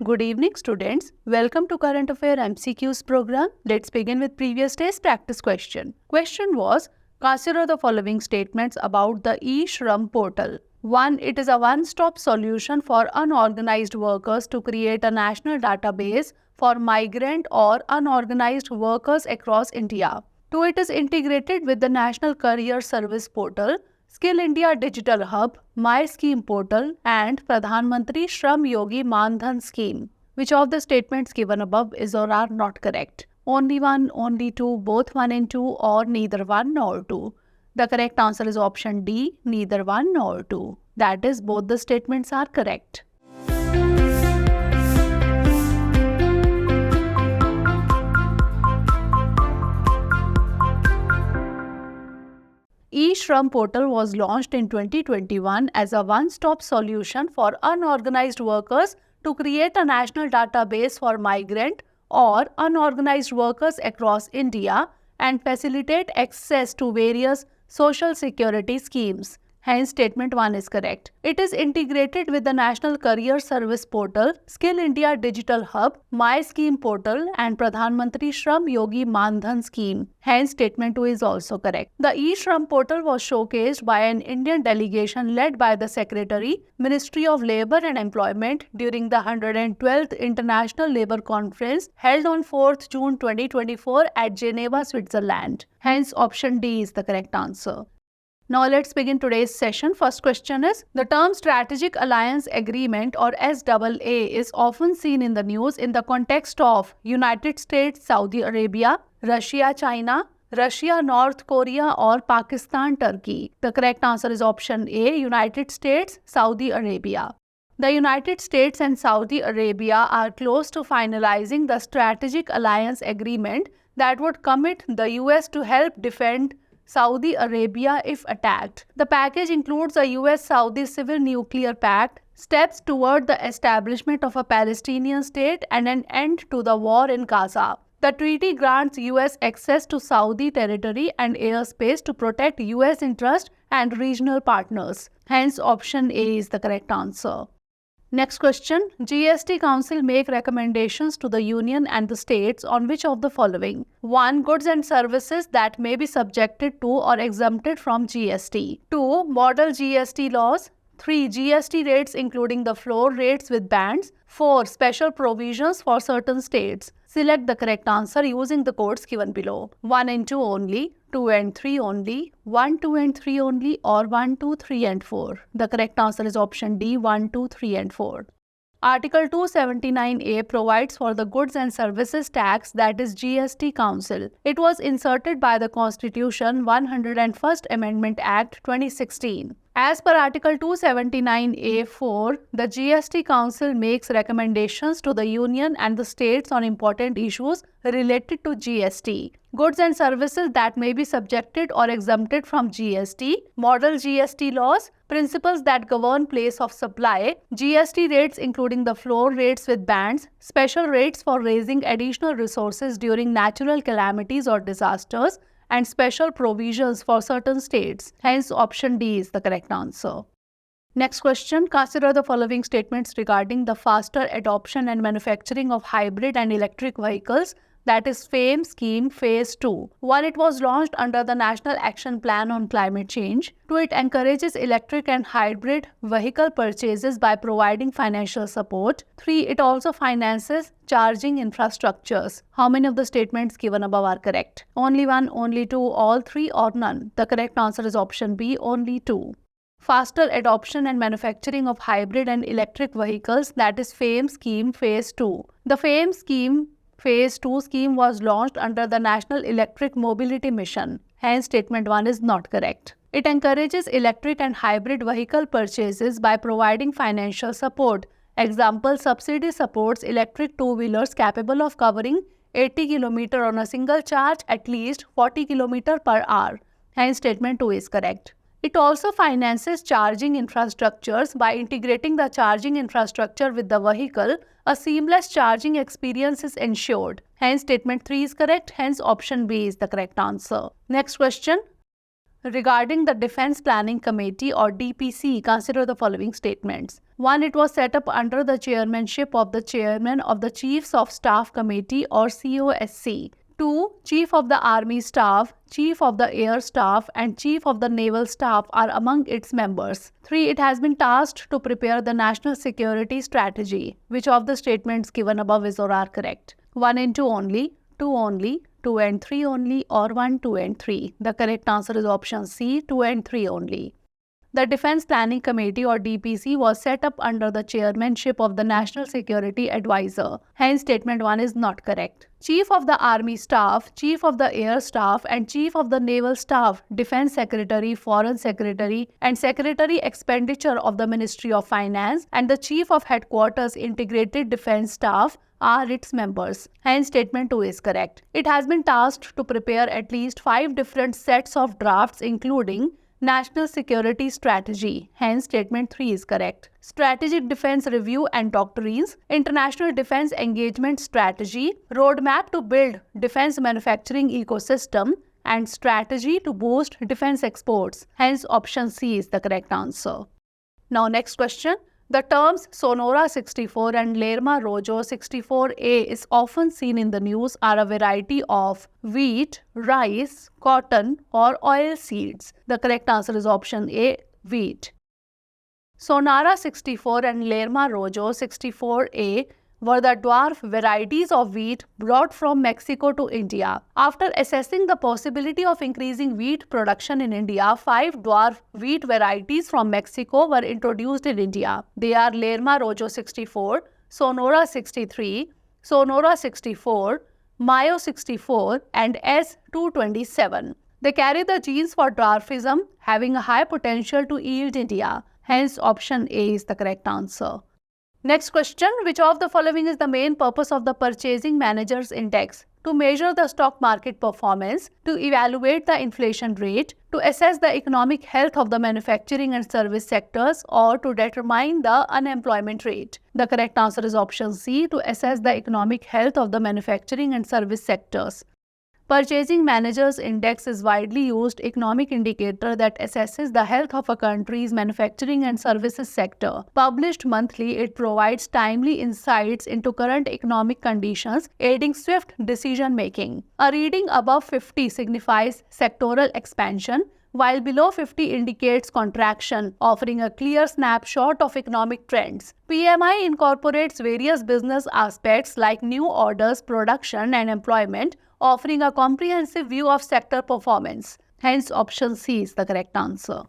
Good evening, students. Welcome to Current Affairs MCQs program. Let's begin with previous day's practice question. Question was, consider the following statements about the e-Shram portal. 1. It is a one-stop solution for unorganized workers to create a national database for migrant or unorganized workers across India. 2. It is integrated with the National Career Service Portal, Skill India Digital Hub, My Scheme Portal and Pradhan Mantri Shram Yogi Man Dhan Scheme. Which of the statements given above is or are not correct? Only one, only two, both one and two, or neither one nor two. The correct answer is option D, neither one nor two. That is, both the statements are correct. e-Shram portal was launched in 2021 as a one-stop solution for unorganized workers to create a national database for migrant or unorganized workers across India and facilitate access to various social security schemes. Hence, statement 1 is correct. It is integrated with the National Career Service Portal, Skill India Digital Hub, My Scheme Portal and Pradhan Mantri Shram Yogi Man Dhan Scheme. Hence, statement 2 is also correct. The e-Shram portal was showcased by an Indian delegation led by the Secretary, Ministry of Labour and Employment during the 112th International Labour Conference held on 4th June 2024 at Geneva, Switzerland. Hence, option D is the correct answer. Now let's begin today's session. First question is, the term Strategic Alliance Agreement or SAA is often seen in the news in the context of United States, Saudi Arabia, Russia, China, Russia, North Korea or Pakistan, Turkey. The correct answer is option A, United States, Saudi Arabia. The United States and Saudi Arabia are close to finalizing the Strategic Alliance Agreement that would commit the US to help defend Saudi Arabia if attacked. The package includes a US-Saudi Civil Nuclear Pact, steps toward the establishment of a Palestinian state and an end to the war in Gaza. The treaty grants US access to Saudi territory and airspace to protect US interests and regional partners. Hence, option A is the correct answer. Next question, GST Council make recommendations to the Union and the states on which of the following? 1. Goods and services that may be subjected to or exempted from GST. 2. Model GST laws. 3. GST rates including the floor rates with bands. 4. Special provisions for certain states. Select the correct answer using the codes given below. 1 and 2 only, 2 and 3 only, 1, 2 and 3 only, or 1, 2, 3 and 4. The correct answer is option D, 1, 2, 3 and 4. Article 279A provides for the Goods and Services Tax, that is GST Council. It was inserted by the Constitution 101st Amendment Act 2016. As per Article 279A(4), the GST Council makes recommendations to the Union and the states on important issues related to GST. Goods and services that may be subjected or exempted from GST, model GST laws, principles that govern place of supply, GST rates including the floor rates with bands, special rates for raising additional resources during natural calamities or disasters, and special provisions for certain states. Hence, option D is the correct answer. Next question, consider the following statements regarding the faster adoption and manufacturing of hybrid and electric vehicles, that is FAME scheme phase 2. 1. It was launched under the National Action Plan on Climate Change. 2. It encourages electric and hybrid vehicle purchases by providing financial support. 3. It also finances charging infrastructures. How many of the statements given above are correct? Only one, only two, all three, or none? The correct answer is option B, only two. Faster adoption and manufacturing of hybrid and electric vehicles, that is FAME scheme phase 2. The FAME scheme Phase 2 scheme was launched under the National Electric Mobility Mission. Hence, statement 1 is not correct. It encourages electric and hybrid vehicle purchases by providing financial support. Example, subsidy supports electric two-wheelers capable of covering 80 km on a single charge at least 40 km per hour. Hence, statement 2 is correct. It also finances charging infrastructures by integrating the charging infrastructure with the vehicle. A seamless charging experience is ensured. Hence, statement 3 is correct. Hence, option B is the correct answer. Next question. Regarding the Defense Planning Committee or DPC, consider the following statements. 1. It was set up under the chairmanship of the Chairman of the Chiefs of Staff Committee or COSC. 2. Chief of the Army Staff, Chief of the Air Staff and Chief of the Naval Staff are among its members. 3. It has been tasked to prepare the national security strategy. Which of the statements given above is or are correct? 1 and 2 only, 2 only, 2 and 3 only, or 1, 2 and 3. The correct answer is option C, 2 and 3 only. The Defense Planning Committee or DPC was set up under the chairmanship of the National Security Advisor. Hence, statement 1 is not correct. Chief of the Army Staff, Chief of the Air Staff and Chief of the Naval Staff, Defense Secretary, Foreign Secretary and Secretary Expenditure of the Ministry of Finance and the Chief of Headquarters Integrated Defense Staff are its members. Hence, statement 2 is correct. It has been tasked to prepare at least 5 different sets of drafts including National Security Strategy. Hence, statement 3 is correct. Strategic Defense Review and Doctrines, International Defense Engagement Strategy, Roadmap to build Defense Manufacturing Ecosystem, and Strategy to boost defense exports. Hence, option C is the correct answer. Now, next question. The terms Sonora 64 and Lerma Rojo 64A is often seen in the news are a variety of wheat, rice, cotton or oil seeds. The correct answer is option A, wheat. Sonora 64 and Lerma Rojo 64A were the dwarf varieties of wheat brought from Mexico to India. After assessing the possibility of increasing wheat production in India, 5 dwarf wheat varieties from Mexico were introduced in India. They are Lerma Rojo 64, Sonora 63, Sonora 64, Mayo 64 and S227. They carry the genes for dwarfism, having a high potential to yield India. Hence, option A is the correct answer. Next question, which of the following is the main purpose of the Purchasing Managers Index? To measure the stock market performance, to evaluate the inflation rate, to assess the economic health of the manufacturing and service sectors, or to determine the unemployment rate. The correct answer is option C, to assess the economic health of the manufacturing and service sectors. Purchasing Managers Index is widely used economic indicator that assesses the health of a country's manufacturing and services sector. Published monthly, it provides timely insights into current economic conditions, aiding swift decision-making. A reading above 50 signifies sectoral expansion, while below 50 indicates contraction, offering a clear snapshot of economic trends. PMI incorporates various business aspects like new orders, production, and employment, offering a comprehensive view of sector performance. Hence, option C is the correct answer.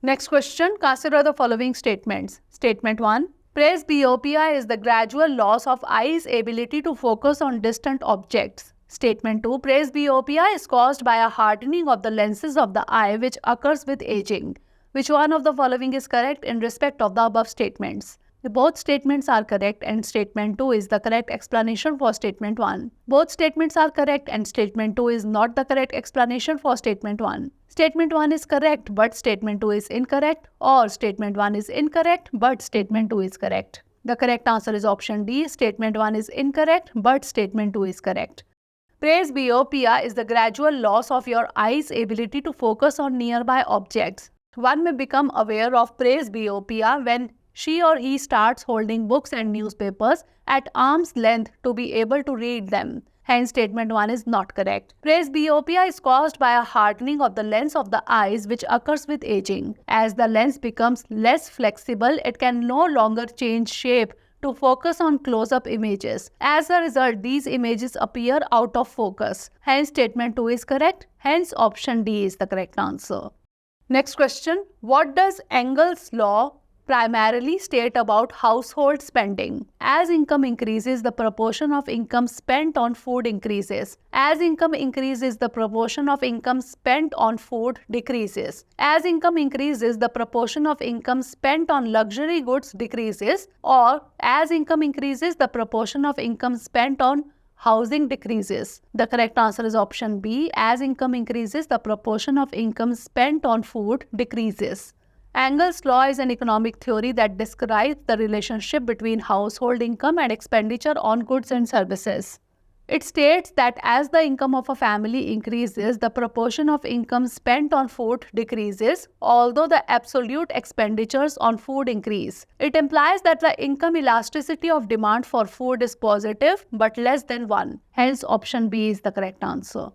Next question, consider the following statements. Statement 1. Presbyopia is the gradual loss of eye's ability to focus on distant objects. Statement 2. Presbyopia is caused by a hardening of the lenses of the eye which occurs with aging. Which one of the following is correct in respect of the above statements? Both statements are correct and statement 2 is the correct explanation for statement 1. Both statements are correct and statement 2 is not the correct explanation for statement 1. Statement 1 is correct but statement 2 is incorrect, or statement 1 is incorrect but statement 2 is correct. The correct answer is option D. Statement 1 is incorrect but statement 2 is correct. Presbyopia is the gradual loss of your eye's ability to focus on nearby objects. One may become aware of presbyopia when she or he starts holding books and newspapers at arm's length to be able to read them. Hence, statement 1 is not correct. Presbyopia is caused by a hardening of the lens of the eyes which occurs with aging. As the lens becomes less flexible, it can no longer change shape to focus on close-up images. As a result, these images appear out of focus. Hence, statement 2 is correct. Hence, option D is the correct answer. Next question. What does Engel's law primarily state about household spending? As income increases, the proportion of income spent on food increases. As income increases, the proportion of income spent on food decreases. As income increases, the proportion of income spent on luxury goods decreases. Or as income increases, the proportion of income spent on housing decreases. The correct answer is option B. As income increases, the proportion of income spent on food decreases. Engel's law is an economic theory that describes the relationship between household income and expenditure on goods and services. It states that as the income of a family increases, the proportion of income spent on food decreases, although the absolute expenditures on food increase. It implies that the income elasticity of demand for food is positive but less than 1. Hence, option B is the correct answer.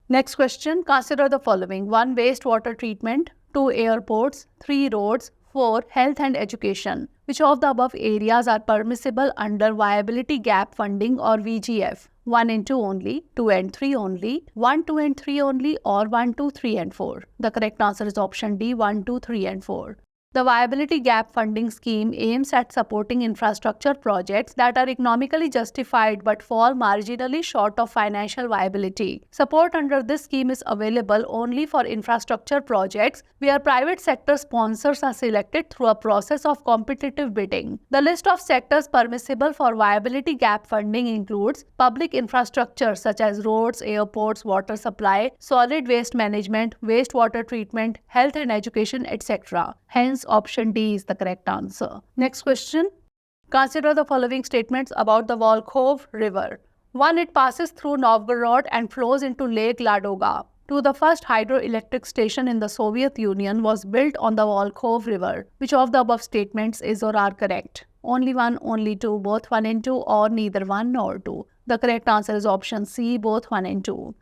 Next question, consider the following: 1. Wastewater treatment, 2. Airports, 3. Roads, 4. Health and education. Which of the above areas are permissible under viability gap funding or VGF? 1 and 2 only, 2 and 3 only, 1, 2 and 3 only, or 1, 2, 3 and 4? The correct answer is option D, 1, 2, 3 and 4. The Viability Gap Funding Scheme aims at supporting infrastructure projects that are economically justified but fall marginally short of financial viability. Support under this scheme is available only for infrastructure projects where private sector sponsors are selected through a process of competitive bidding. The list of sectors permissible for Viability Gap Funding includes public infrastructure such as roads, airports, water supply, solid waste management, wastewater treatment, health and education, etc. Hence, option D is the correct answer. Next question. Consider the following statements about the Volkhov River. 1. It passes through Novgorod and flows into Lake Ladoga. 2. The first hydroelectric station in the Soviet Union was built on the Volkhov River. Which of the above statements is or are correct? Only 1, only 2, both 1 and 2, or neither 1 nor 2? The correct answer is option C, both 1 and 2.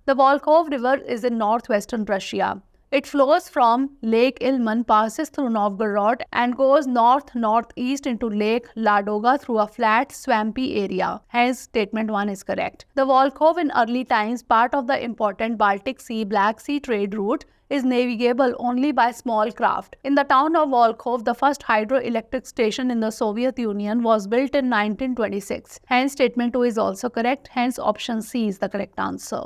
The Volkhov River is in northwestern Russia. It flows from Lake Ilmen, passes through Novgorod, and goes north-northeast into Lake Ladoga through a flat, swampy area. Hence, statement 1 is correct. The Volkhov in early times, part of the important Baltic Sea-Black Sea trade route, is navigable only by small craft. In the town of Volkhov, the first hydroelectric station in the Soviet Union was built in 1926. Hence, statement 2 is also correct. Hence, option C is the correct answer.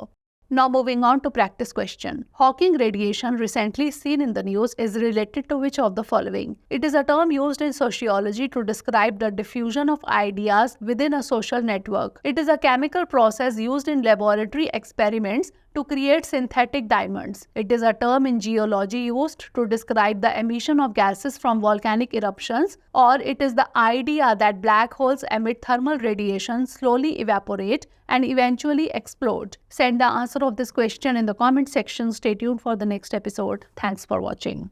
Now moving on to practice question. Hawking radiation, recently seen in the news, is related to which of the following? It is a term used in sociology to describe the diffusion of ideas within a social network. It is a chemical process used in laboratory experiments to create synthetic diamonds. It is a term in geology used to describe the emission of gases from volcanic eruptions, or it is the idea that black holes emit thermal radiation, slowly evaporate, and eventually explode. Send the answer of this question in the comment section. Stay tuned for the next episode. Thanks for watching.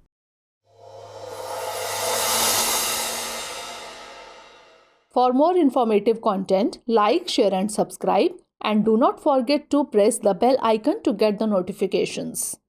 For more informative content, like, share and subscribe. And do not forget to press the bell icon to get the notifications.